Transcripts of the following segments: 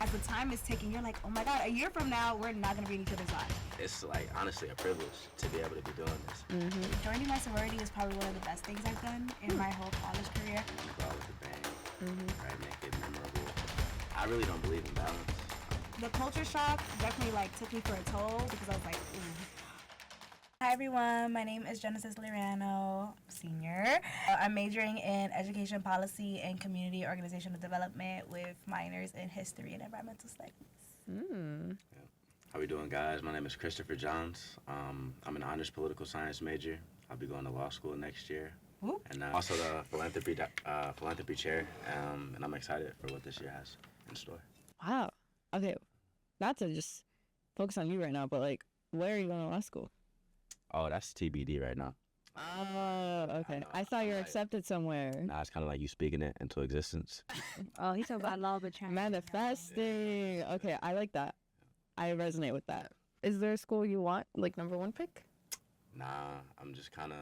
As the time is ticking, you're like, oh my God, a year from now, we're not going to be in each other's lives. It's like, honestly, a privilege to be able to be doing this. Joining my sorority is probably one of the best things I've done in my whole college career. You go out with the bang, right? Make it memorable. I really don't believe in balance. The culture shock definitely like took me for a toll because I was like, ooh. Hi everyone, my name is Genesis Liriano, senior. I'm majoring in education policy and community organizational development with minors in history and environmental studies. Yeah. How we doing, guys? My name is Christopher Johns. I'm an honors political science major. I'll be going to law school next year. Whoop. And also the philanthropy chair, and I'm excited for what this year has in store. Wow. Okay, not to just focus on you right now, but like, where are you going to law school? Oh, that's TBD right now. Oh, okay. I thought you were accepted somewhere. Nah, it's kind of like you speaking it into existence. Oh, he's talking about law, but manifesting. Okay, I like that. I resonate with that. Is there a school you want, like number one pick? Nah, I'm just kind of,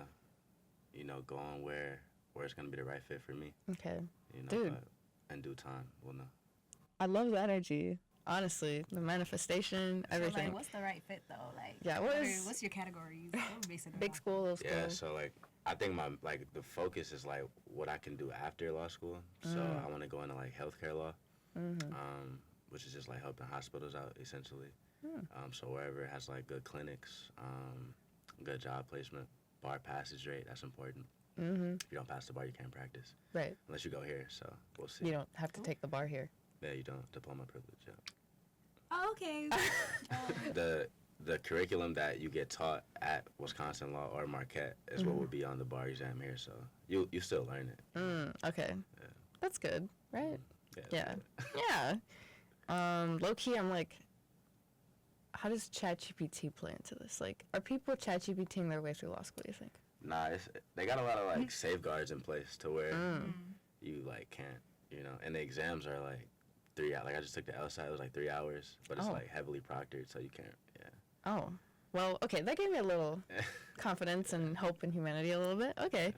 going where it's gonna be the right fit for me. Okay, Dude. But in due time, we'll know. I love the energy. Honestly, the manifestation, everything. So, like, what's the right fit though? Like, yeah, what's your categories? Big school, little school. Yeah, so like, I think the focus is like what I can do after law school. So I want to go into like healthcare law, which is just like helping hospitals out essentially. So wherever it has like good clinics, good job placement, bar passage rate, that's important. If you don't pass the bar, you can't practice. Right. Unless you go here, so we'll see. You don't have to take the bar here. Yeah, you don't. Diploma privilege, yeah. Oh, okay. The curriculum that you get taught at Wisconsin Law or Marquette is what will be on the bar exam here, so you still learn it. Okay. Yeah. That's good, right? Yeah. Yeah. Low key, I'm like, how does ChatGPT play into this? Like, are people ChatGPTing their way through law school, you think? Nah, they got a lot of like safeguards in place to where you like can't, and the exams are like 3 hours. Like I just took the LSAT, it was like 3 hours, but it's like heavily proctored, so you can't. Yeah. Oh, well, okay, that gave me a little confidence and hope in humanity a little bit. Okay.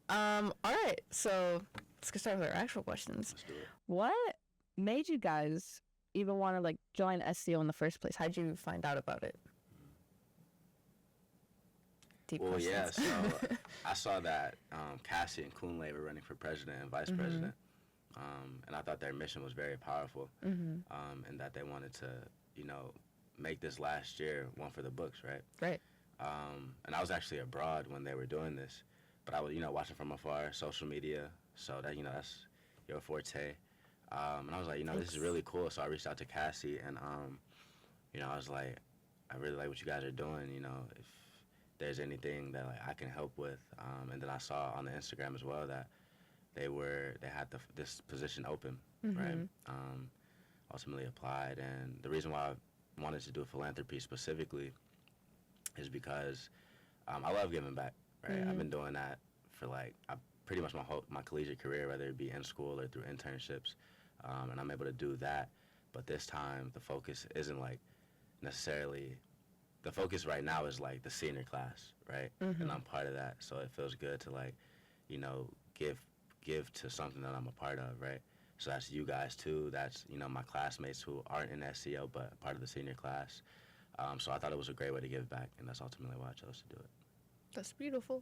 All right, so let's get started with our actual questions. Let's do it. What made you guys even want to like join SCO in the first place? How'd you find out about it? Deep questions. Yeah, so I saw that Cassie and Kunle were running for president and vice president, and I thought their mission was very powerful, and that they wanted to, make this last year one for the books, right? Right. And I was actually abroad when they were doing this, but I was, watching from afar, social media, so that, that's your forte. And I was like, this is really cool, so I reached out to Cassie, and, I was like, I really like what you guys are doing, if there's anything that like I can help with, and then I saw on the Instagram as well that they had this position open, right? Ultimately applied, and the reason why I wanted to do philanthropy specifically is because I love giving back, right? I've been doing that for like pretty much my collegiate career, whether it be in school or through internships, and I'm able to do that. But this time the focus isn't like necessarily. The focus right now is like the senior class, right? And I'm part of that, so it feels good to like, give to something that I'm a part of, right? So that's you guys too. That's my classmates who aren't in SCO but part of the senior class. So I thought it was a great way to give back, and that's ultimately why I chose to do it. That's beautiful.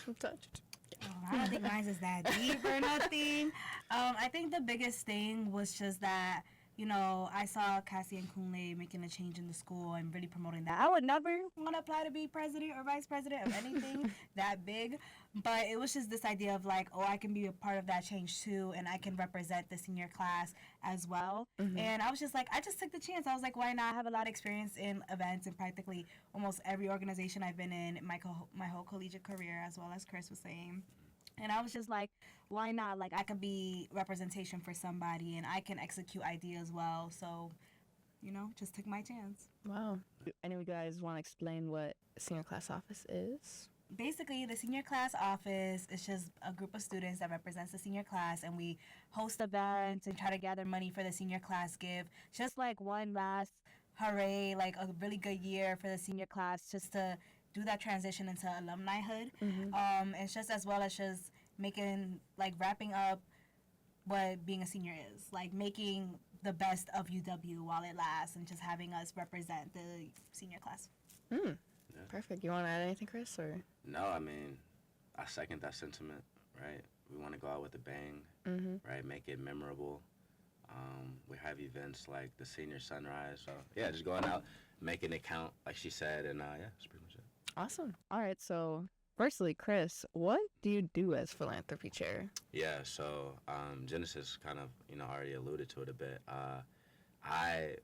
I'm touched. Oh, I don't think mine is that deep or nothing. I think the biggest thing was just that, I saw Cassie and Kunle making a change in the school and really promoting that. I would never want to apply to be president or vice president of anything that big, but it was just this idea of like, oh, I can be a part of that change too, and I can represent the senior class as well. And I was just like, I just took the chance. I was like, why not? I have a lot of experience in events and practically almost every organization I've been in my whole collegiate career, as well as Chris was saying. And I was just like, why not? Like, I could be representation for somebody, and I can execute ideas well. So, just took my chance. Wow. Any of you guys want to explain what senior class office is? Basically, the senior class office is just a group of students that represents the senior class, and we host events and try to gather money for the senior class give. Just like one last hooray, like a really good year for the senior class, just to do that transition into alumnihood. It's just as well as just wrapping up what being a senior is, like making the best of UW while it lasts, and just having us represent the senior class. Perfect. You want to add anything, Chris? Or No, I mean, I second that sentiment, right? We want to go out with a bang, right? Make it memorable. We have events like the senior sunrise. So, yeah, just going out, making it count, like she said. And, yeah, that's pretty much it. awesome. All right. So, firstly, Chris, what do you do as philanthropy chair? Yeah, so Genesis kind of, already alluded to it a bit. I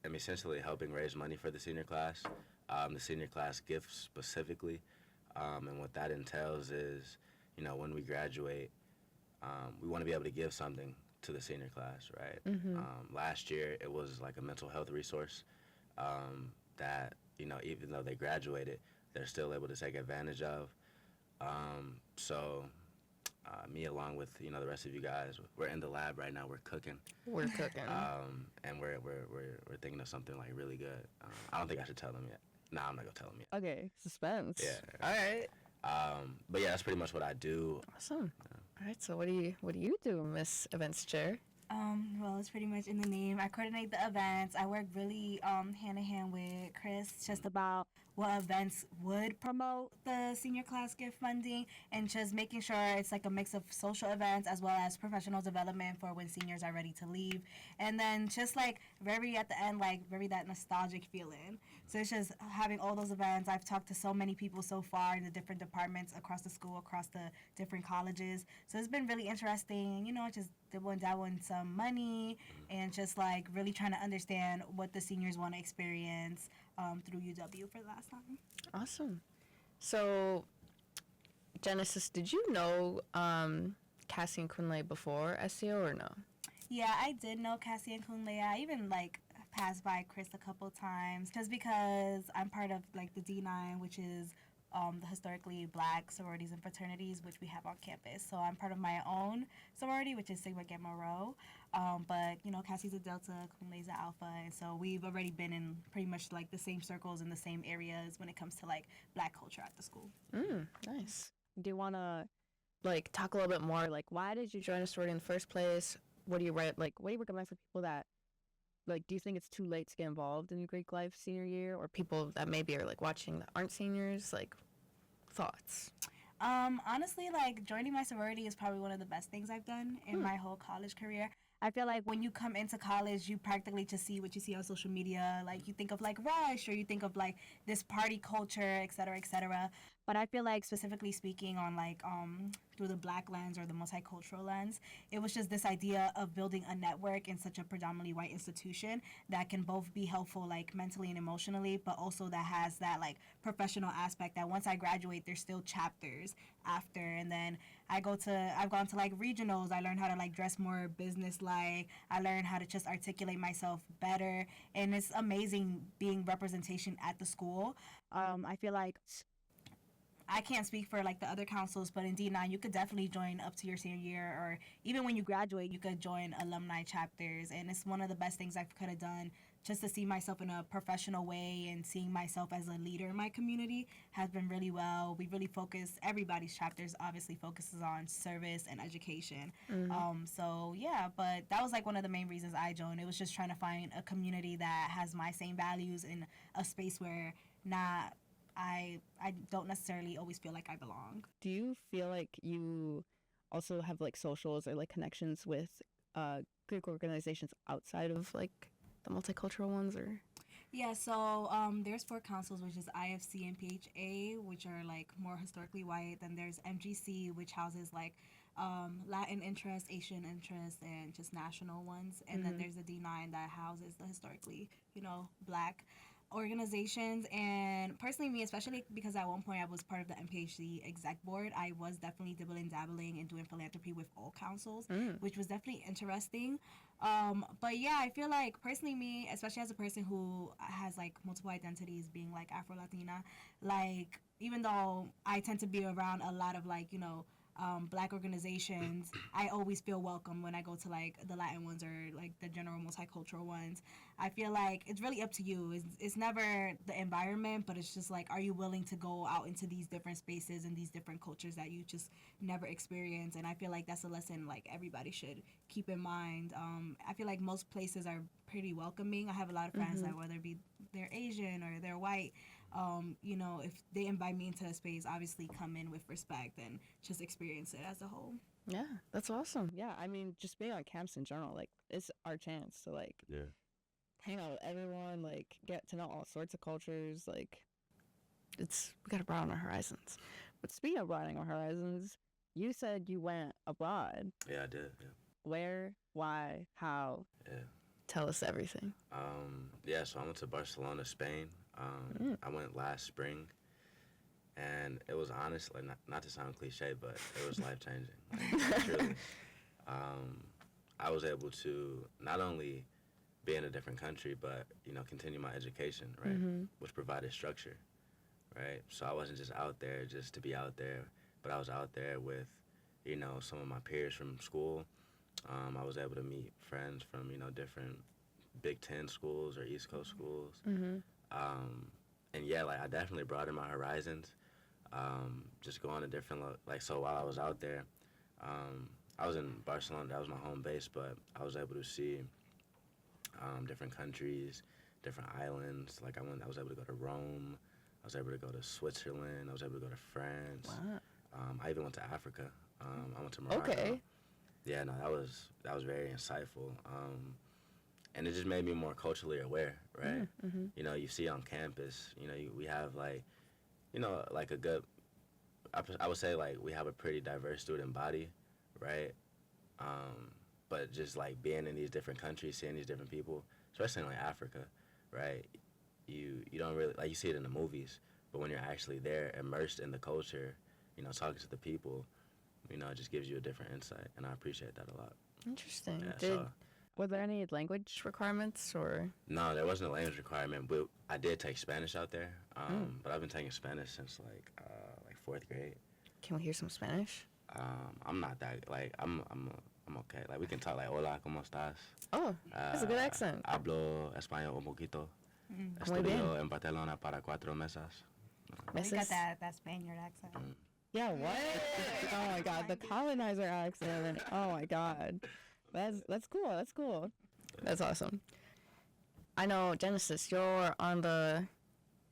am essentially helping raise money for the senior class, the senior class gifts specifically. And what that entails is, when we graduate, we want to be able to give something to the senior class, right? Last year, it was like a mental health resource that, even though they graduated, they're still able to take advantage of. So me along with, the rest of you guys, we're in the lab right now. We're cooking. We're cooking. And we're thinking of something like really good. I don't think I should tell them yet. Nah, I'm not gonna tell them yet. Okay, suspense. Yeah. All right. But yeah, that's pretty much what I do. Awesome. All right. So what do you do, Miss Events Chair? Well, it's pretty much in the name. I coordinate the events. I work really hand in hand with Chris just about what events would promote the senior class gift funding, and just making sure it's like a mix of social events as well as professional development for when seniors are ready to leave. And then just like very at the end, like very that nostalgic feeling. So it's just having all those events. I've talked to so many people so far in the different departments across the school, across the different colleges. So it's been really interesting, just dabbling some money and just like really trying to understand what the seniors want to experience through UW for the last time. Awesome. So, Genesis, did you know Cassie and Kunle before SEO or no? Yeah, I did know Cassie and Kunle. I even like passed by Chris a couple times just because I'm part of like the D9, which is the historically black sororities and fraternities, which we have on campus. So I'm part of my own sorority, which is Sigma Gamma Rho. But, Cassie's a Delta, Kunle's a Alpha, and so we've already been in pretty much like the same circles in the same areas when it comes to like black culture at the school. Nice. Do you want to like talk a little bit more? Like, why did you join a sorority in the first place? What do you recommend for people that, like, do you think it's too late to get involved in your Greek life senior year, or people that maybe are like watching that aren't seniors? Like, thoughts? Honestly, like joining my sorority is probably one of the best things I've done in my whole college career. I feel like when you come into college, you practically just see what you see on social media. Like you think of like Rush, or you think of like this party culture, et cetera, et cetera. But I feel like specifically speaking on like through the black lens or the multicultural lens, it was just this idea of building a network in such a predominantly white institution that can both be helpful like mentally and emotionally, but also that has that like professional aspect that once I graduate, there's still chapters after. And then I've gone to like regionals. I learned how to like dress more business-like. I learned how to just articulate myself better. And it's amazing being representation at the school. I feel like I can't speak for like the other councils, but in D9, you could definitely join up to your senior year, or even when you graduate, you could join alumni chapters. And it's one of the best things I could have done just to see myself in a professional way, and seeing myself as a leader in my community has been really well. We really focus, everybody's chapters obviously focuses on service and education. So yeah, but that was like one of the main reasons I joined. It was just trying to find a community that has my same values in a space where I don't necessarily always feel like I belong. Do you feel like you also have like socials or like connections with Greek organizations outside of like the multicultural ones, or? Yeah, so there's 4 councils, which is IFC and PHA, which are like more historically white. Then there's MGC, which houses like Latin interest, Asian interest, and just national ones. And then there's the D9 that houses the historically, black organizations. And personally, me, especially because at one point I was part of the MPHC exec board, I was definitely dabbling and doing philanthropy with all councils, which was definitely interesting. But yeah, I feel like personally, me, especially as a person who has like multiple identities, being like Afro-Latina, like even though I tend to be around a lot of like, black organizations, I always feel welcome when I go to like the Latin ones or like the general multicultural ones. I feel like it's really up to you. It's never the environment, but it's just like, are you willing to go out into these different spaces and these different cultures that you just never experience? And I feel like that's a lesson like everybody should keep in mind. I feel like most places are pretty welcoming. I have a lot of friends that whether it be they're Asian or they're white, you know, if they invite me into a space, obviously come in with respect and just experience it as a whole. Yeah, that's awesome. Yeah, I mean, just being on camps in general, like, it's our chance to, like, Yeah. hang out with everyone, like, get to know all sorts of cultures. Like, we gotta broaden our horizons. But speaking of broadening our horizons, you said you went abroad. Yeah, I did. Yeah. Where, why, how? Yeah. Tell us everything. Yeah, so I went to Barcelona, Spain. I went last spring, and it was honestly, not to sound cliche, but it was life-changing. Like, truly. I was able to not only be in a different country, but, you know, continue my education, right, which provided structure, right? So I wasn't just out there just to be out there, but I was out there with, you know, some of my peers from school. I was able to meet friends from, you know, different Big Ten schools or East Coast schools. And yeah, like, I definitely broadened my horizons. Just going to different, like, so while I was out there, I was in Barcelona, that was my home base, but I was able to see different countries, different islands. Like, I was able to go to Rome, I was able to go to Switzerland, I was able to go to France. Wow. I even went to Africa. I went to Morocco. Okay. Yeah, no, that was very insightful. And it just made me more culturally aware, right? You know, you see on campus, you know, we have, like, you know, like a good, I would say, like, we have a pretty diverse student body, right? But just, like, being in these different countries, seeing these different people, especially in, like, Africa, right? You don't really, like, you see it in the movies, but when you're actually there, immersed in the culture, you know, talking to the people, you know, it just gives you a different insight, and I appreciate that a lot. Interesting. Yeah, Were there any language requirements or? No, there wasn't a language requirement, but I did take Spanish out there. But I've been taking Spanish since like 4th grade. Can we hear some Spanish? I'm not that, like, I'm okay. Like, we can talk like, hola, ¿cómo estás? Oh, that's a good accent. Hablo español un poquito. Muy bien. Estudio en Barcelona para 4 mesas. You got that Spaniard accent. Yeah, what? Oh my god, the colonizer accent. Oh my god. That's cool. That's cool. That's awesome. I know, Genesis, you're on the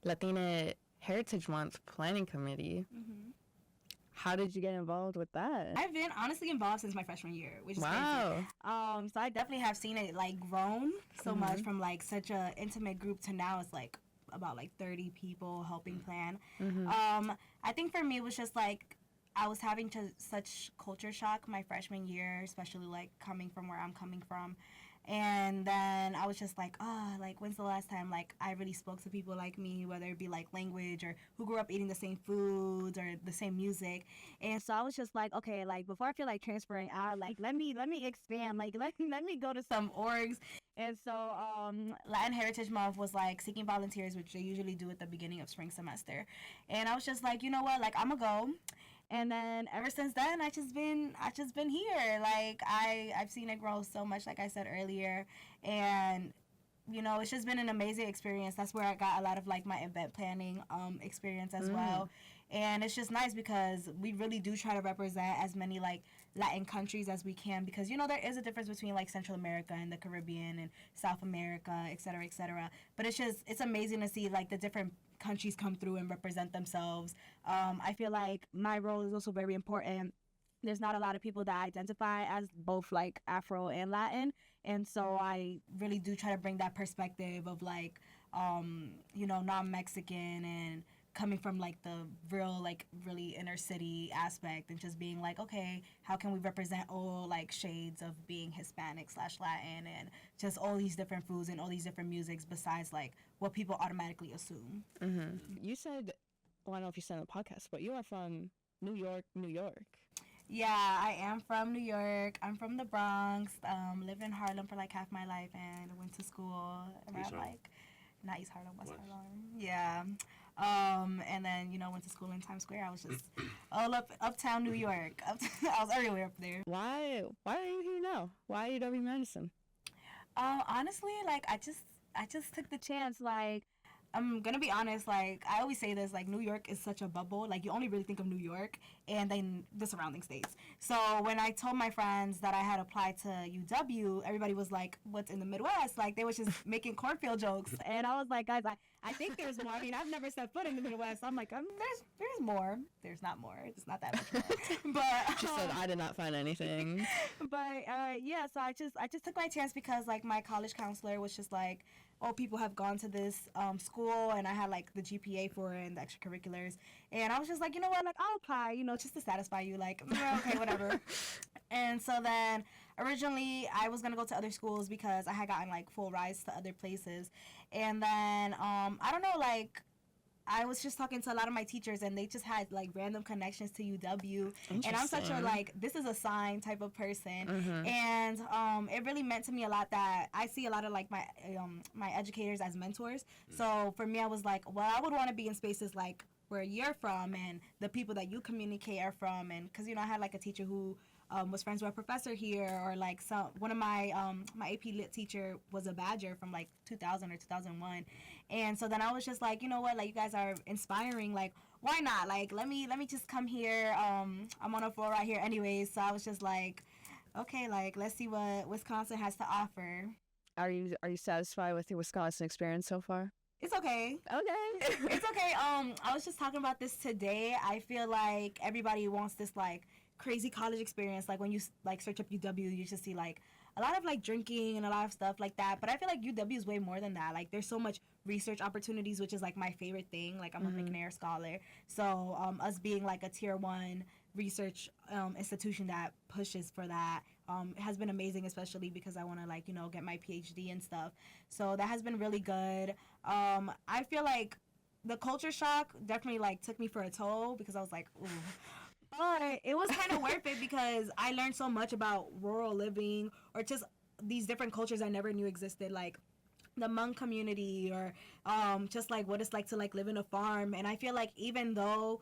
Latine Heritage Month planning committee. How did you get involved with that? I've been honestly involved since my freshman year, which is Wow. crazy. So I definitely have seen it like grown so much from like such a intimate group to now it's like about like 30 people helping plan. I think for me it was just like I was having such culture shock my freshman year, especially like coming from where I'm coming from. And then I was just like, oh, like, when's the last time, like, I really spoke to people like me, whether it be, like, language or who grew up eating the same foods or the same music. And so I was just like, okay, like, before I feel like transferring out, like, let me expand, like, let me go to some orgs. And so Latin Heritage Month was, like, seeking volunteers, which they usually do at the beginning of spring semester. And I was just like, you know what, like, I'm gonna go. And then ever since then, I just been here. Like I've seen it grow so much, like I said earlier, and you know, it's just been an amazing experience. That's where I got a lot of like my event planning experience as well. And it's just nice because we really do try to represent as many like Latin countries as we can because, you know, there is a difference between like Central America and the Caribbean and South America, et cetera, et cetera. But it's amazing to see like the different countries come through and represent themselves. I feel like my role is also very important. There's not a lot of people that identify as both like Afro and Latin. And so I really do try to bring that perspective of like, you know, non-Mexican and coming from like the real, like really inner city aspect and just being like, okay, how can we represent all like shades of being Hispanic/Latin and just all these different foods and all these different musics besides like what people automatically assume. You said, well, I don't know if you said on the podcast, but you are from New York, New York. Yeah, I am from New York. I'm from the Bronx. Lived in Harlem for like half my life and went to school around like, not East Harlem, West Harlem. Yeah. And then, you know, went to school in Times Square. I was just all uptown New York. I was everywhere up there. Why are you here now? Why are you in Madison? Honestly, like I just took the chance. Like, I'm gonna be honest. Like, I always say this. Like, New York is such a bubble. Like, you only really think of New York and then the surrounding states. So when I told my friends that I had applied to UW, everybody was like, "What's in the Midwest?" Like, they was just making cornfield jokes, and I was like, "Guys, I think there's more. I mean, I've never set foot in the Midwest. I'm like, there's more. There's not more. It's not that much more." But She said, I did not find anything. but yeah, so I just took my chance because like my college counselor was just like, oh, people have gone to this school, and I had like the GPA for it and the extracurriculars, and I was just like, you know what, like I'll apply, you know, just to satisfy you, like okay, whatever. And so then originally I was gonna go to other schools because I had gotten like full rides to other places, and then I don't know, like I was just talking to a lot of my teachers, and they just had like random connections to UW. And I'm such a Interesting. like, this is a sign type of person. And it really meant to me a lot that I see a lot of like my educators as mentors. So for me, I was like, well, I would want to be in spaces like where you're from and the people that you communicate are from. And because, you know, I had like a teacher who was friends with a professor here, or like one of my my AP Lit teacher was a Badger from like 2000 or 2001, and so then I was just like, you know what, like you guys are inspiring, like why not, like let me just come here. I'm on a floor right here anyways, so I was just like, okay, like let's see what Wisconsin has to offer. Are you satisfied with your Wisconsin experience so far? It's okay. Okay. It's okay. I was just talking about this today. I feel like everybody wants this like crazy college experience. Like when you like search up UW, you just see like a lot of like drinking and a lot of stuff like that. But I feel like UW is way more than that. Like there's so much research opportunities, which is like my favorite thing. Like I'm a McNair scholar, so us being like a tier 1 research institution that pushes for that has been amazing, especially because I want to like, you know, get my PhD and stuff. So that has been really good. I feel like the culture shock definitely like took me for a toll because I was like, ooh. But it was kind of worth it because I learned so much about rural living or just these different cultures I never knew existed, like the Hmong community, or just like what it's like to like live in a farm. And I feel like even though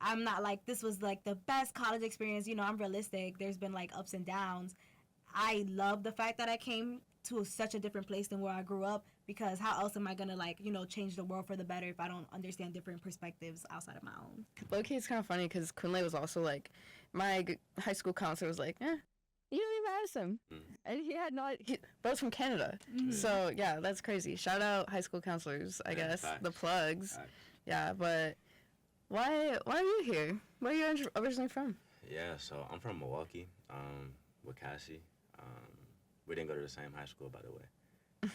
I'm not like this was like the best college experience, you know, I'm realistic. There's been like ups and downs. I love the fact that I came to such a different place than where I grew up, because how else am I gonna like, you know, change the world for the better if I don't understand different perspectives outside of my own? Low-key, it's kind of funny because Kunle was also like, my high school counselor was like, you leave Madison. And he had no, bro's from Canada. So yeah, that's crazy. Shout out high school counselors, I guess. facts. The plugs. Facts. Yeah, but why are you here? Where are you originally from? Yeah, so I'm from Milwaukee, with Cassie. We didn't go to the same high school, by the way.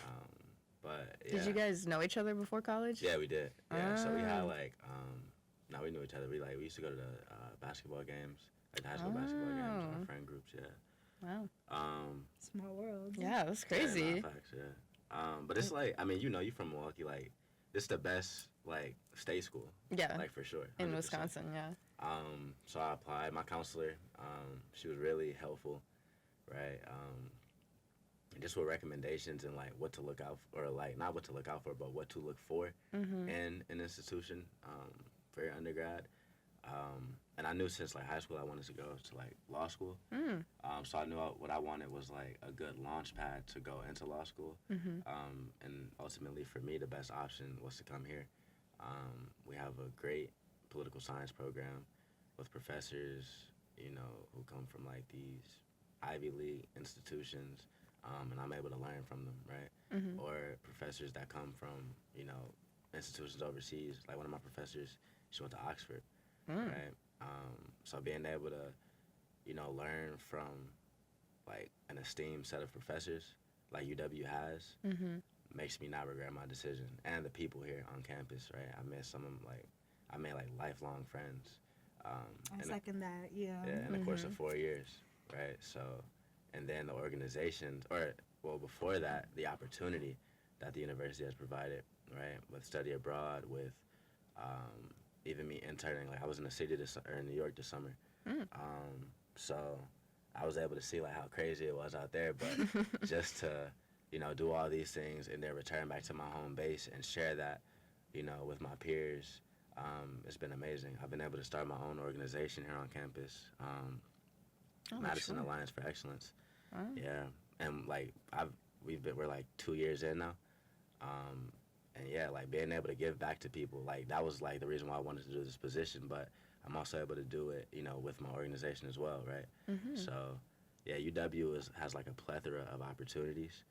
But yeah. Did you guys know each other before college? Yeah, we did. Yeah, so we had Ah. like, now we knew each other. We used to go to the basketball games, like the high school basketball games, Oh. our friend groups. Yeah. Wow. Small world. Yeah, that's Yeah, crazy. nah, facts, yeah. But it's like, I mean, you know, you from Milwaukee, like, it's the best like state school. Yeah. Like for sure. In 100%. Wisconsin, yeah. So I applied. My counselor, she was really helpful, right? Just with recommendations and like what to look out for, or like not what to look out for, but what to look for in an institution for your undergrad. And I knew since like high school I wanted to go to like law school. So I knew what I wanted was like a good launch pad to go into law school. And ultimately for me the best option was to come here. We have a great political science program with professors, you know, who come from like these Ivy League institutions. And I'm able to learn from them, right? Or professors that come from, you know, institutions overseas. Like one of my professors, she went to Oxford, right? So being able to, you know, learn from like an esteemed set of professors like UW has makes me not regret my decision. And the people here on campus, right? I made like lifelong friends. I second that, yeah. Yeah, in the course of 4 years, right? So. And then the organizations, or well, before that, the opportunity that the university has provided, right, with study abroad, with even me interning. Like I was in the city or in New York this summer, so I was able to see like how crazy it was out there. But just to, you know, do all these things and then return back to my home base and share that, you know, with my peers, it's been amazing. I've been able to start my own organization here on campus, Madison Alliance for Excellence. Yeah, and like we're like 2 years in now. And yeah, like being able to give back to people, like that was like the reason why I wanted to do this position. But I'm also able to do it, with my organization as well, right? So yeah, UW has like a plethora of opportunities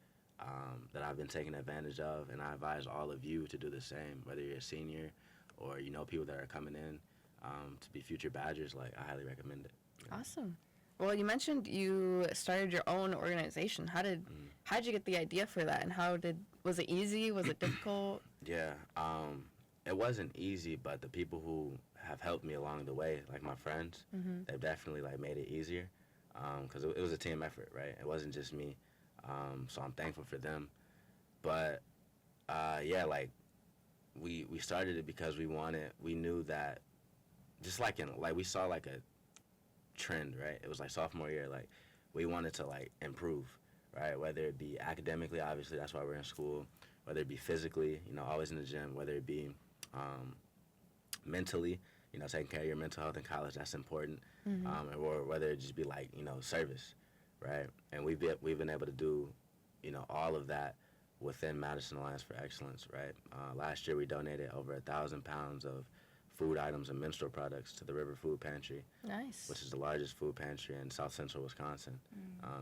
that I've been taking advantage of, and I advise all of you to do the same, whether you're a senior or people that are coming in to be future Badgers. Like I highly recommend it. Awesome. Well, you mentioned you started your own organization. How did you get the idea for that, and was it easy? Was it difficult? Yeah, it wasn't easy, but the people who have helped me along the way, like my friends, they've definitely like made it easier, because it was a team effort, right? It wasn't just me, so I'm thankful for them. But yeah, like we started it because we knew that just like we saw like a trend, right? It was like sophomore year, like we wanted to like improve, right? Whether it be academically, obviously that's why we're in school, whether it be physically, always in the gym, whether it be mentally, taking care of your mental health in college, that's important, or whether it just be like, service, right? And we've been able to do, all of that within Madison Alliance for Excellence, right? Last year we donated over 1,000 pounds of food items and menstrual products to the River Food Pantry. Nice. Which is the largest food pantry in South Central Wisconsin.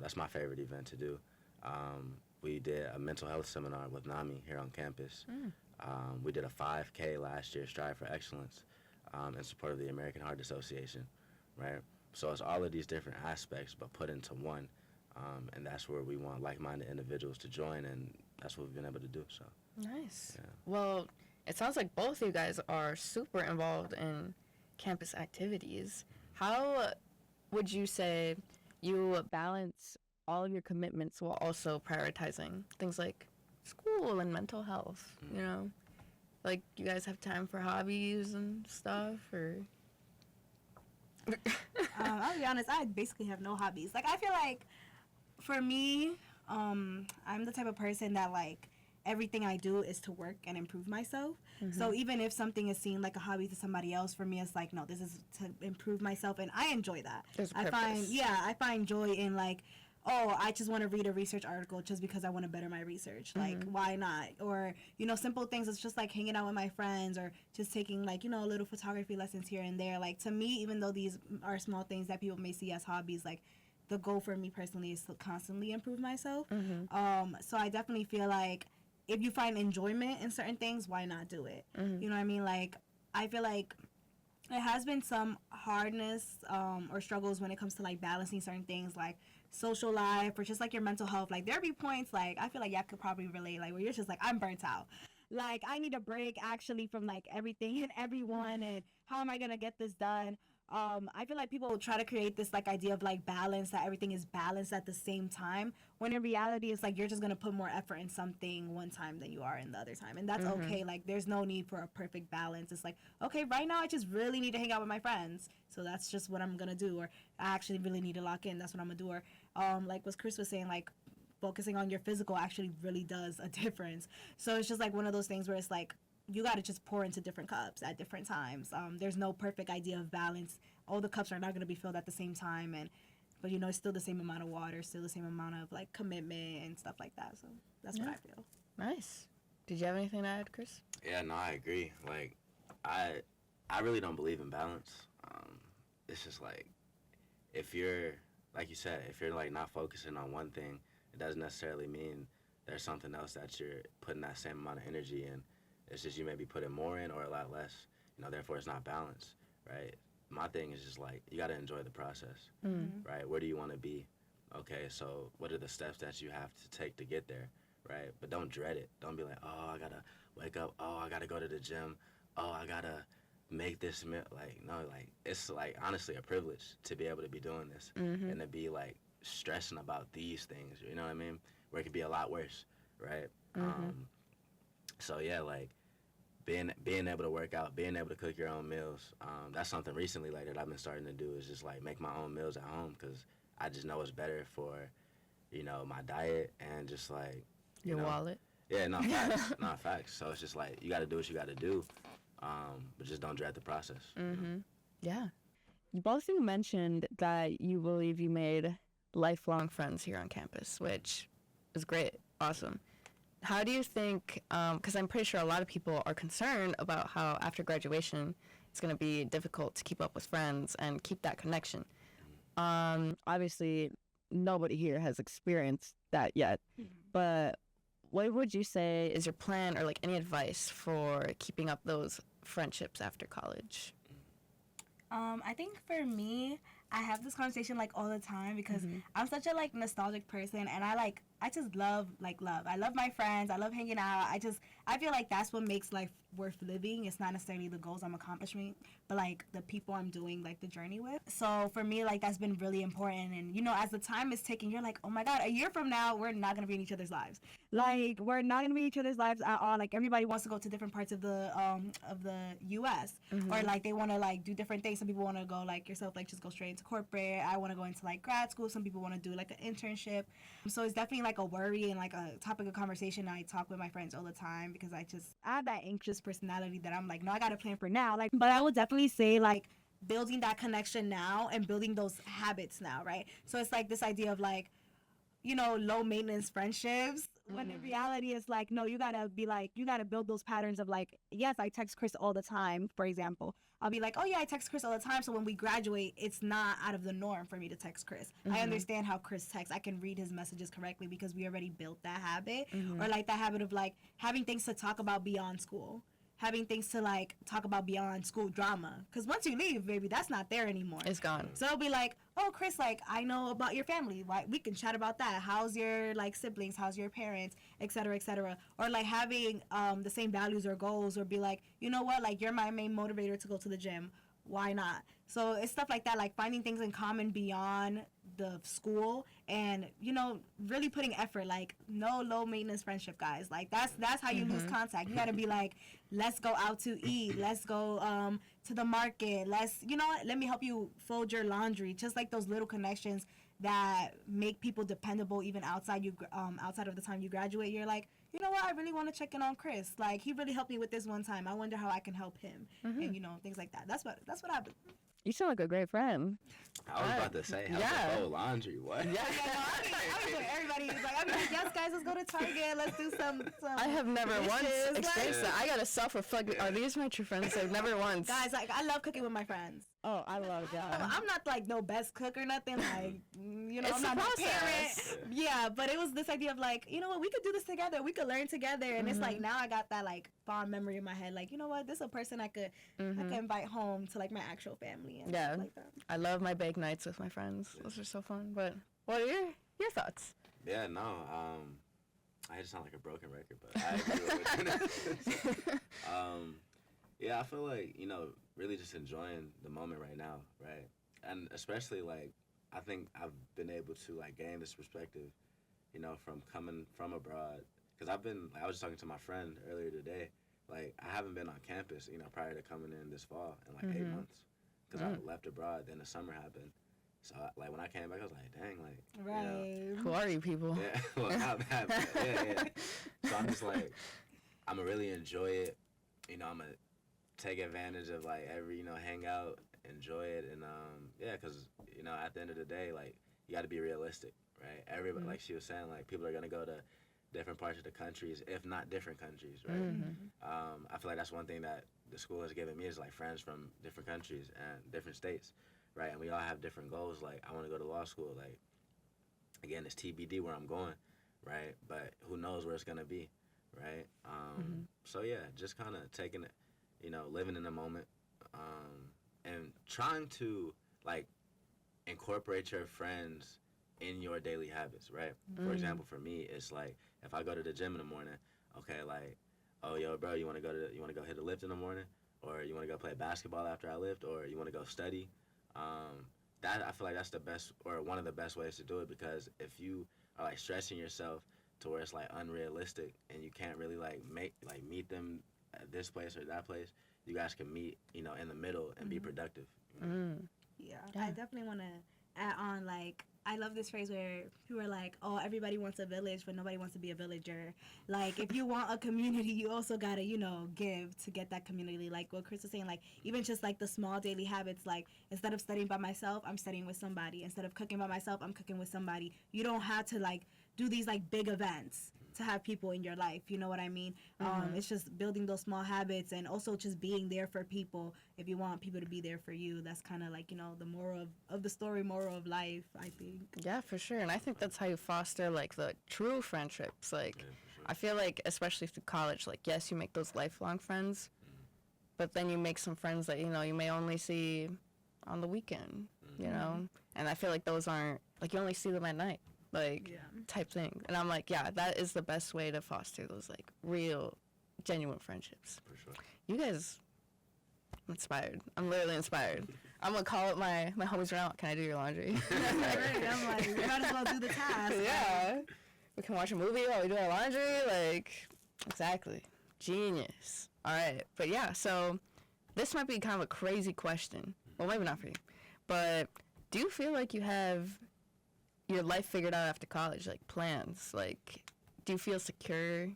That's my favorite event to do. We did a mental health seminar with NAMI here on campus. We did a 5K last year, Strive for Excellence, in support of the American Heart Association, right? So it's all of these different aspects, but put into one. And that's where we want like-minded individuals to join, and that's what we've been able to do. So Nice. Yeah. Well, it sounds like both of you guys are super involved in campus activities. How would you say you balance all of your commitments while also prioritizing things like school and mental health? Like, you guys have time for hobbies and stuff, or? I'll be honest, I basically have no hobbies. Like, I feel like for me, I'm the type of person that like everything I do is to work and improve myself. So even if something is seen like a hobby to somebody else, for me it's like, no, this is to improve myself, and I enjoy that. There's a purpose. I find joy in like, oh, I just want to read a research article just because I want to better my research. Like, why not? Or, simple things. It's just like hanging out with my friends, or just taking like, little photography lessons here and there. Like, to me, even though these are small things that people may see as hobbies, like the goal for me personally is to constantly improve myself. So I definitely feel like if you find enjoyment in certain things, why not do it? You know what I mean? Like, I feel like it has been some hardness or struggles when it comes to like balancing certain things like social life or just like your mental health. Like, there be points, like, I feel like y'all could probably relate, like, where you're just like, I'm burnt out. Like, I need a break actually from like everything and everyone, and how am I gonna get this done? I feel like people try to create this like idea of like balance, that everything is balanced at the same time, when in reality it's like you're just gonna put more effort in something one time than you are in the other time, and that's okay. Like, there's no need for a perfect balance. It's like, okay, right now I just really need to hang out with my friends, so that's just what I'm gonna do. Or I actually really need to lock in, that's what I'm gonna do. Or like what Chris was saying, like focusing on your physical actually really does a difference. So it's just like one of those things where it's like you got to just pour into different cups at different times. There's no perfect idea of balance. All the cups are not going to be filled at the same time, but it's still the same amount of water, still the same amount of like commitment and stuff like that. So that's what I feel. Nice. Did you have anything to add, Chris? Yeah, no, I agree. Like, I really don't believe in balance. It's just like, if you're, like you said, if you're like not focusing on one thing, it doesn't necessarily mean there's something else that you're putting that same amount of energy in. It's just you may be putting more in or a lot less. Therefore it's not balanced, right? My thing is just like, you got to enjoy the process, right? Where do you want to be? Okay, so what are the steps that you have to take to get there, right? But don't dread it. Don't be like, oh, I got to wake up. Oh, I got to go to the gym. Oh, I got to make this meal. Like, no, like, it's like honestly a privilege to be able to be doing this and to be like stressing about these things, you know what I mean? Where it could be a lot worse, right? So yeah, like being able to work out, being able to cook your own meals, that's something recently like that I've been starting to do, is just like make my own meals at home, because I just know it's better for, my diet and just like Your wallet. Yeah, no facts, no facts. So it's just like you got to do what you got to do, but just don't dread the process. Yeah. You both of you mentioned that you believe you made lifelong friends here on campus, which is great. Awesome. How do you think, because I'm pretty sure a lot of people are concerned about how after graduation it's going to be difficult to keep up with friends and keep that connection. Obviously, nobody here has experienced that yet, but what would you say is your plan or like any advice for keeping up those friendships after college? I think for me, I have this conversation like all the time because I'm such a like nostalgic person, and I just love love. I love my friends. I love hanging out. I feel like that's what makes life worth living. It's not necessarily the goals I'm accomplishing, but like the people I'm doing like the journey with. So for me, like that's been really important. And you know, as the time is ticking, you're like, oh my God, a year from now, we're not gonna be in each other's lives. Like we're not gonna be in each other's lives at all. Like everybody wants to go to different parts of the U.S. Or like they want to like do different things. Some people want to go like yourself, like just go straight into corporate. I want to go into like grad school. Some people want to do like an internship. So it's definitely like a worry and like a topic of conversation. I talk with my friends all the time because I have that anxious personality that I'm like, no, I got to plan for now. Like, but I would definitely say like building that connection now and building those habits now, right? So it's like this idea of like, you know, low maintenance friendships. When in reality it's like, no, you gotta build those patterns of like, yes, I text Chris all the time, for example. I'll be like, oh yeah, I text Chris all the time. So when we graduate, it's not out of the norm for me to text Chris. I understand how Chris texts. I can read his messages correctly because we already built that habit. Or like that habit of like having things to talk about beyond school. Having things to like talk about beyond school drama, because once you leave, baby, that's not there anymore. It's gone. So it'll be like, oh, Chris, like I know about your family. Why we can chat about that. How's your like siblings? How's your parents? Etc. Etc. Or like having the same values or goals, or be like, you know what, like you're my main motivator to go to the gym. Why not? So it's stuff like that, like finding things in common beyond the school, and you know, really putting effort. Like no low maintenance friendship, guys. Like that's how you lose contact. You gotta be like, let's go out to eat. Let's go to the market. You know what? Let me help you fold your laundry. Just like those little connections that make people dependable even outside of the time you graduate. You're like, you know what? I really want to check in on Chris. Like he really helped me with this one time. I wonder how I can help him. And you know, things like that. That's what happened. You sound like a great friend. I was about to say, how to fold laundry? What? Yeah. I was doing everybody. I'd be like, yes, guys, let's go to Target. Let's do some I have never once dishes, experienced that. I gotta self-reflect. Are these my true friends? I've never once. Guys, like I love cooking with my friends. Oh, I love that. I'm not like no best cook or nothing. Like, you know, It's I'm not the a process. parent. Yeah, but it was this idea of like, you know what, we could do this together. We could learn together. And it's like now I got that like fond memory in my head. Like, you know what, this is a person I could invite home to like my actual family and stuff like that. I love my bake nights with my friends. Those are so fun. But what are your thoughts? Yeah, no. I just sound like a broken record, but I agree with it. Yeah, I feel like, you know, really just enjoying the moment right now, right? And especially, like, I think I've been able to, like, gain this perspective, you know, from coming from abroad. Because I was just talking to my friend earlier today, like, I haven't been on campus, you know, prior to coming in this fall in, like, 8 months. Because I left abroad, then the summer happened. So, like, when I came back, I was like, dang, like, right. you know, Who are you people? yeah, well, not that, but yeah. So I'm just like, I'm going to really enjoy it. You know, I'm going to take advantage of, like, every, you know, hangout, enjoy it. And, yeah, because, you know, at the end of the day, like, you got to be realistic, right? Everybody, like she was saying, like, people are going to go to different parts of the countries, if not different countries, right? I feel like that's one thing that the school has given me is, like, friends from different countries and different states, right? And we all have different goals. Like, I want to go to law school. Like, again, it's TBD where I'm going, right? But who knows where it's going to be, right? So, yeah, just kind of taking it, you know, living in the moment, and trying to, like, incorporate your friends in your daily habits, right? For example, for me, it's like, if I go to the gym in the morning, okay, like, oh, yo, bro, you want to go hit a lift in the morning? Or you want to go play basketball after I lift? Or you want to go study? That, I feel like that's the best, or one of the best ways to do it, because if you are, like, stressing yourself to where it's, like, unrealistic and you can't really, like, meet them at this place or that place, you guys can meet, you know, in the middle and be productive. You know? Yeah, I definitely want to add on, like, I love this phrase where people are like, oh, everybody wants a village, but nobody wants to be a villager. Like, if you want a community, you also got to, you know, give to get that community. Like what Chris was saying, like, even just, like, the small daily habits, like, instead of studying by myself, I'm studying with somebody. Instead of cooking by myself, I'm cooking with somebody. You don't have to, like, do these, like, big events to have people in your life. You know what I mean? It's just building those small habits, and also just being there for people. If you want people to be there for you, that's kind of like, you know, the moral of the story, moral of life, I think. Yeah, for sure. And I think that's how you foster like the true friendships. Like, Yeah, for sure. I feel like, especially through college, like, yes, you make those lifelong friends, but then you make some friends that, you know, you may only see on the weekend, you know? And I feel like those aren't, like, you only see them at night, like, type thing. And I'm like, yeah, that is the best way to foster those, like, real, genuine friendships. For sure. You guys, I'm inspired. I'm literally inspired. I'm gonna call up my homies around. Can I do your laundry? Right. I'm like, you might as well do the task. Yeah. We can watch a movie while we do our laundry. Like, exactly. Genius. All right. But yeah, so this might be kind of a crazy question. Well, maybe not for you. But do you feel like you have your life figured out after college? Like, plans? Like, do you feel secure,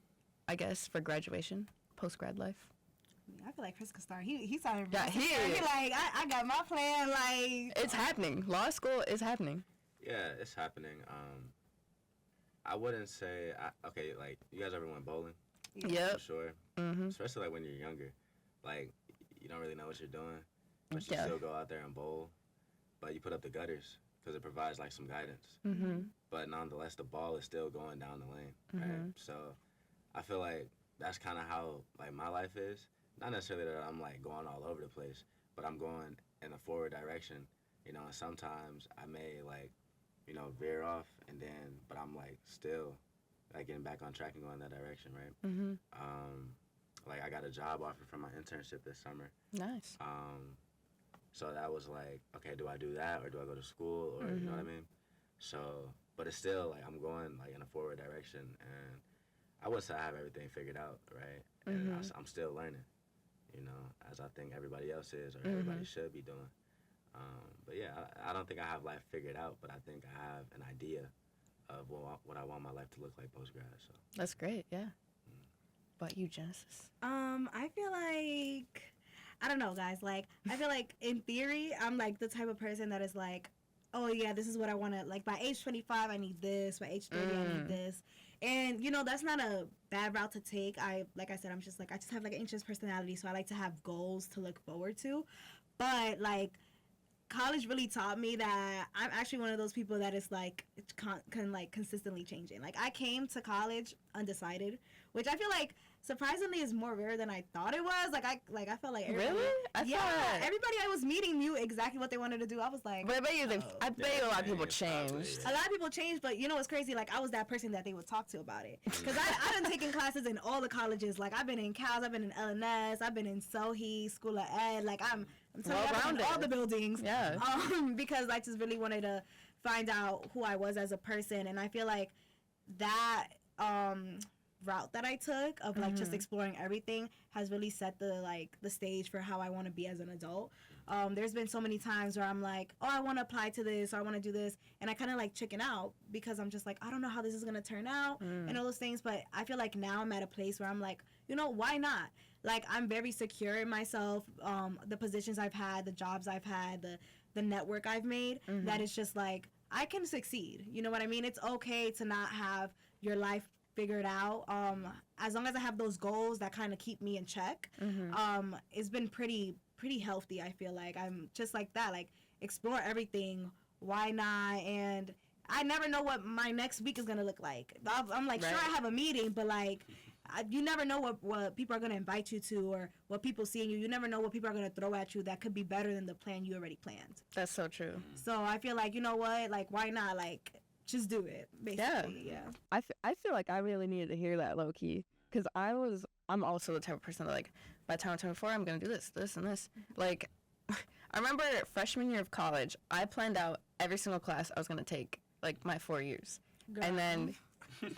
I guess, for graduation, post-grad life? I feel like Chris could start. He started. Yeah, He like, I got my plan. Like, It's happening. Law school is happening. Yeah, it's happening. I wouldn't say, okay, like, you guys ever went bowling? Yep. For sure. Mm-hmm. Especially, like, when you're younger. Like, you don't really know what you're doing, but you Yeah. still go out there and bowl. But you put up the gutters because it provides, like, some guidance. Mm-hmm. But nonetheless, the ball is still going down the lane, right? So I feel like that's kind of how, like, my life is. Not necessarily that I'm, like, going all over the place, but I'm going in a forward direction, you know, and sometimes I may, like, you know, veer off, and then, but I'm, like, still, like, getting back on track and going that direction, right? Mm-hmm. Like, I got a job offer from my internship this summer. Nice. So that was like, okay, do I do that, or do I go to school, or, you know what I mean? So, but it's still, like, I'm going, like, in a forward direction, and I wouldn't say I have everything figured out, right? And I'm still learning, you know, as I think everybody else is, or everybody should be doing. But yeah, I don't think I have life figured out, but I think I have an idea of what I want my life to look like post-grad, so. That's great, yeah. But you, Genesis? I feel like, I don't know, guys. Like, I feel like in theory, I'm like the type of person that is like, oh yeah, this is what I want to, like, by age 25, I need this. By age 30, I need this. And, you know, that's not a bad route to take. Like I said, I just have, like, an anxious personality, so I like to have goals to look forward to. But, like, college really taught me that I'm actually one of those people that is, like, can like, consistently changing. Like, I came to college undecided, which I feel like surprisingly is more rare than I thought it was. Like, I felt like everybody, Really? everybody I was meeting knew exactly what they wanted to do. I was like, But I bet you, I bet you a lot of people changed, probably, changed. yeah. a lot of people changed, but you know what's crazy? Like, I was that person that they would talk to about it. Because I done taken classes in all the colleges. Like, I've been in Cal, I've been in LNS, I've been in Sohi, School of Ed. Like, I'm telling you, I've been in all the buildings. Yeah. Because I just really wanted to find out who I was as a person. And I feel like that route that I took of, like, just exploring everything has really set the stage for how I want to be as an adult. There's been so many times where I'm like, oh, I want to apply to this, or I want to do this, and I kind of, like, chicken out because I'm just like, I don't know how this is going to turn out and all those things. But I feel like now I'm at a place where I'm like, you know, why not? Like, I'm very secure in myself, the positions I've had, the jobs I've had, the network I've made, that it's just like, I can succeed. You know what I mean? It's okay to not have your life figured out. As long as I have those goals that kind of keep me in check, it's been pretty healthy. I feel like I'm just like that, like, explore everything, why not? And I never know what my next week is gonna look like. I'm like, sure, I have a meeting, but, like, you never know what people are gonna invite you to, or what people see in you. You never know what people are gonna throw at you that could be better than the plan you already planned. That's so true. So I feel like, you know what, like, why not, like, just do it, basically. Yeah. I feel like I really needed to hear that low key, because I'm also the type of person that, like, by the time I'm 24, I'm gonna do this, and this. Like, I remember freshman year of college, I planned out every single class I was gonna take, like, my 4 years, and then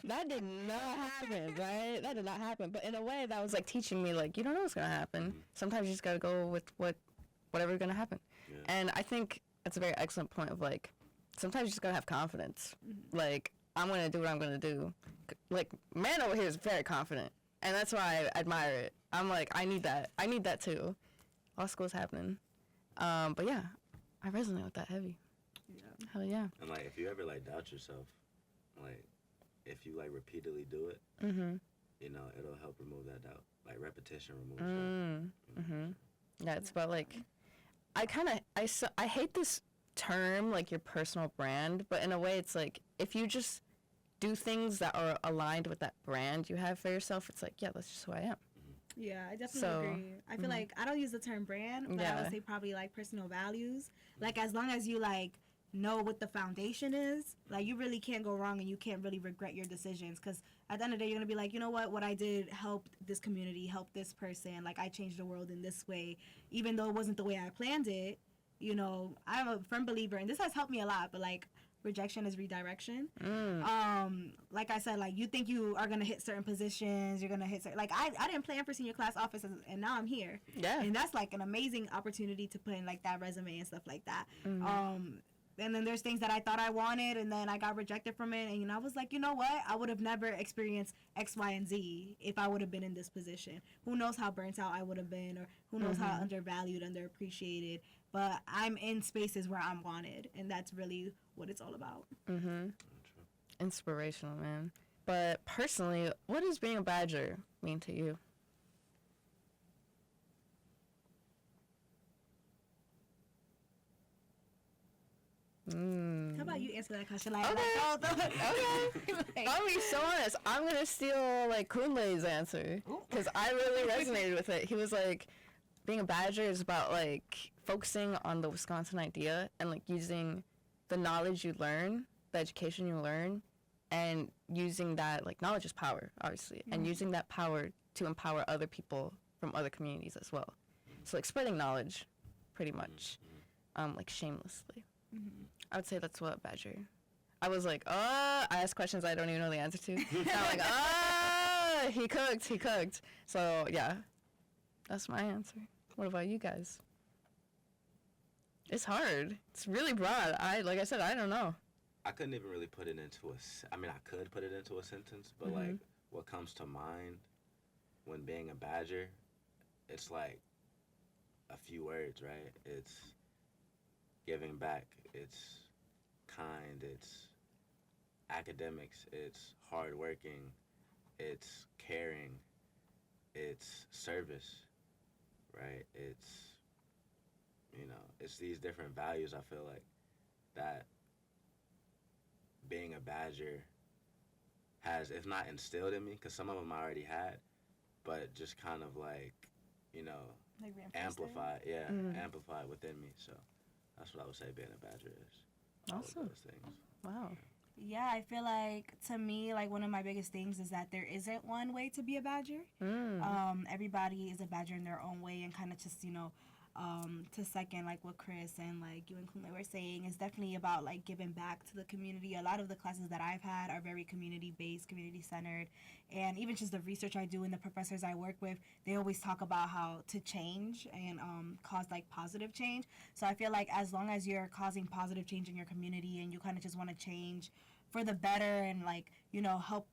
that did not happen, right? That did not happen. But in a way, that was, like, teaching me, like, you don't know what's gonna happen. Sometimes you just gotta go with whatever's gonna happen. Yeah. And I think that's a very excellent point of, like, sometimes you just gotta have confidence. Like, I'm gonna do what I'm gonna do. Like, man over here is very confident, and that's why I admire it. I'm like, I need that too. Law school's happening. But yeah, I resonate with that heavy. Yeah. Hell yeah. And, like, if you ever, like, doubt yourself, like, if you like repeatedly do it, Mm-hmm. you know, it'll help remove that doubt. Like repetition removes doubt. Mm-hmm. Yeah, it's about like, I hate this term, like your personal brand, but in a way it's like, if you just do things that are aligned with that brand you have for yourself, it's like, yeah, that's just who I am. Yeah, I definitely So, agree. I feel like I don't use the term brand, but I Yeah. would say probably like personal values. Like as long as you like know what the foundation is, like you really can't go wrong and you can't really regret your decisions because at the end of the day you're gonna be like, you know what I did helped this community, helped this person, like I changed the world in this way, even though it wasn't the way I planned it. You know, I'm a firm believer, and this has helped me a lot, but like rejection is redirection. Like I said, like you think you are gonna hit certain positions, you're gonna hit certain, like I didn't plan for senior class office, and now I'm here. Yeah. And that's like an amazing opportunity to put in like that resume and stuff like that. And then there's things that I thought I wanted, and then I got rejected from it, and you know I was like, you know what, I would have never experienced X, Y, and Z if I would have been in this position. Who knows how burnt out I would have been, or who knows how undervalued, underappreciated. But I'm in spaces where I'm wanted, and that's really what it's all about. Inspirational, man. But personally, what does being a Badger mean to you? How about you answer that question? Like, Okay. I'll be so honest. I'm gonna steal like Kunle's answer because I really resonated with it. He was like, being a Badger is about like focusing on the Wisconsin idea and like using the knowledge you learn, the education you learn, and using that, like knowledge is power, obviously, and using that power to empower other people from other communities as well. So like spreading knowledge, pretty much, like shamelessly. I would say that's what Badger. I was like, I asked questions I don't even know the answer to. And I'm like, he cooked. So yeah, that's my answer. What about you guys? It's hard. It's really broad. Like I said, I don't know. I couldn't even really put it into I mean, I could put it into a sentence, but like what comes to mind when being a Badger, it's like a few words, right? It's giving back, it's kind, it's academics, it's hardworking, it's caring, it's service, right? It's, you know, it's these different values I feel like that being a Badger has, if not instilled in me, because some of them I already had, but just kind of like, you know, like amplified within me. So that's what I would say being a Badger is. Awesome. Those things. Wow. Yeah, I feel like, to me, like, one of my biggest things is that there isn't one way to be a Badger. Everybody is a Badger in their own way, and kind of just, you know, to second, like, what Chris and, like, you and Kunle were saying, is definitely about, like, giving back to the community. A lot of the classes that I've had are very community-based, community-centered, and even just the research I do and the professors I work with, they always talk about how to change and cause, like, positive change. So I feel like as long as you're causing positive change in your community and you kind of just want to change for the better and, like, you know, help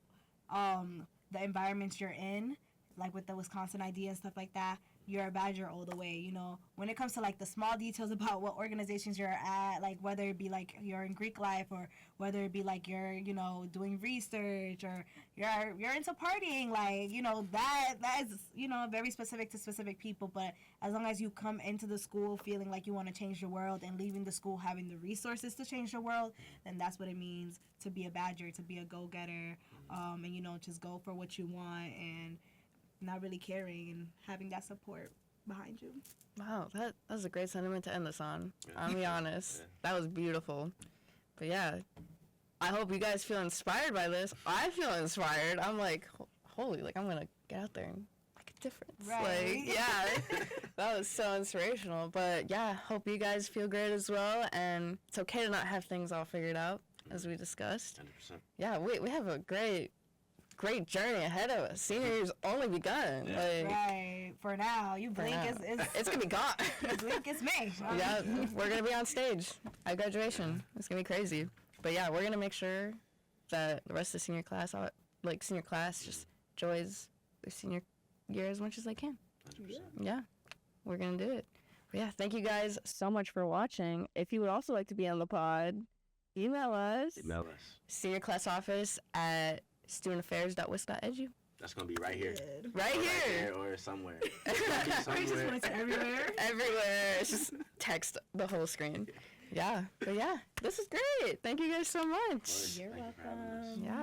the environments you're in, like with the Wisconsin idea and stuff like that, you're a Badger all the way, you know. When it comes to, like, the small details about what organizations you're at, like, whether it be, like, you're in Greek life or whether it be, like, you're, you know, doing research or you're into partying, like, you know, that is, you know, very specific to specific people. But as long as you come into the school feeling like you want to change the world and leaving the school having the resources to change the world, then that's what it means to be a Badger, to be a go-getter, and, you know, just go for what you want and not really caring and having that support behind you. Wow, that was a great sentiment to end this on. Yeah. I'll be honest. That was beautiful. But yeah, I hope you guys feel inspired by this. I feel inspired. I'm like, holy, like, I'm going to get out there and make a difference. Right. Like, yeah, that was so inspirational. But yeah, hope you guys feel great as well. And it's okay to not have things all figured out, as we discussed. 100%. Yeah, we have a great journey ahead of us. Senior year's only begun. Yeah. Like, Right. For now, you blink, it's gonna be gone. you blink, it's May. Yeah, we're gonna be on stage at graduation. It's gonna be crazy. But yeah, we're gonna make sure that the rest of the senior class, just enjoys their senior year as much as they can. 100%. Yeah, we're gonna do it. But yeah, thank you guys so much for watching. If you would also like to be on the pod, email us. Email us. Senior class office at studentaffairs.wisc.edu. That's gonna be right here. Right Or here. there or somewhere. We just Somewhere. went to everywhere. Everywhere. It's just text the whole screen. Yeah. But yeah, this is great. Thank you guys so much. Thank you for having us. Yeah.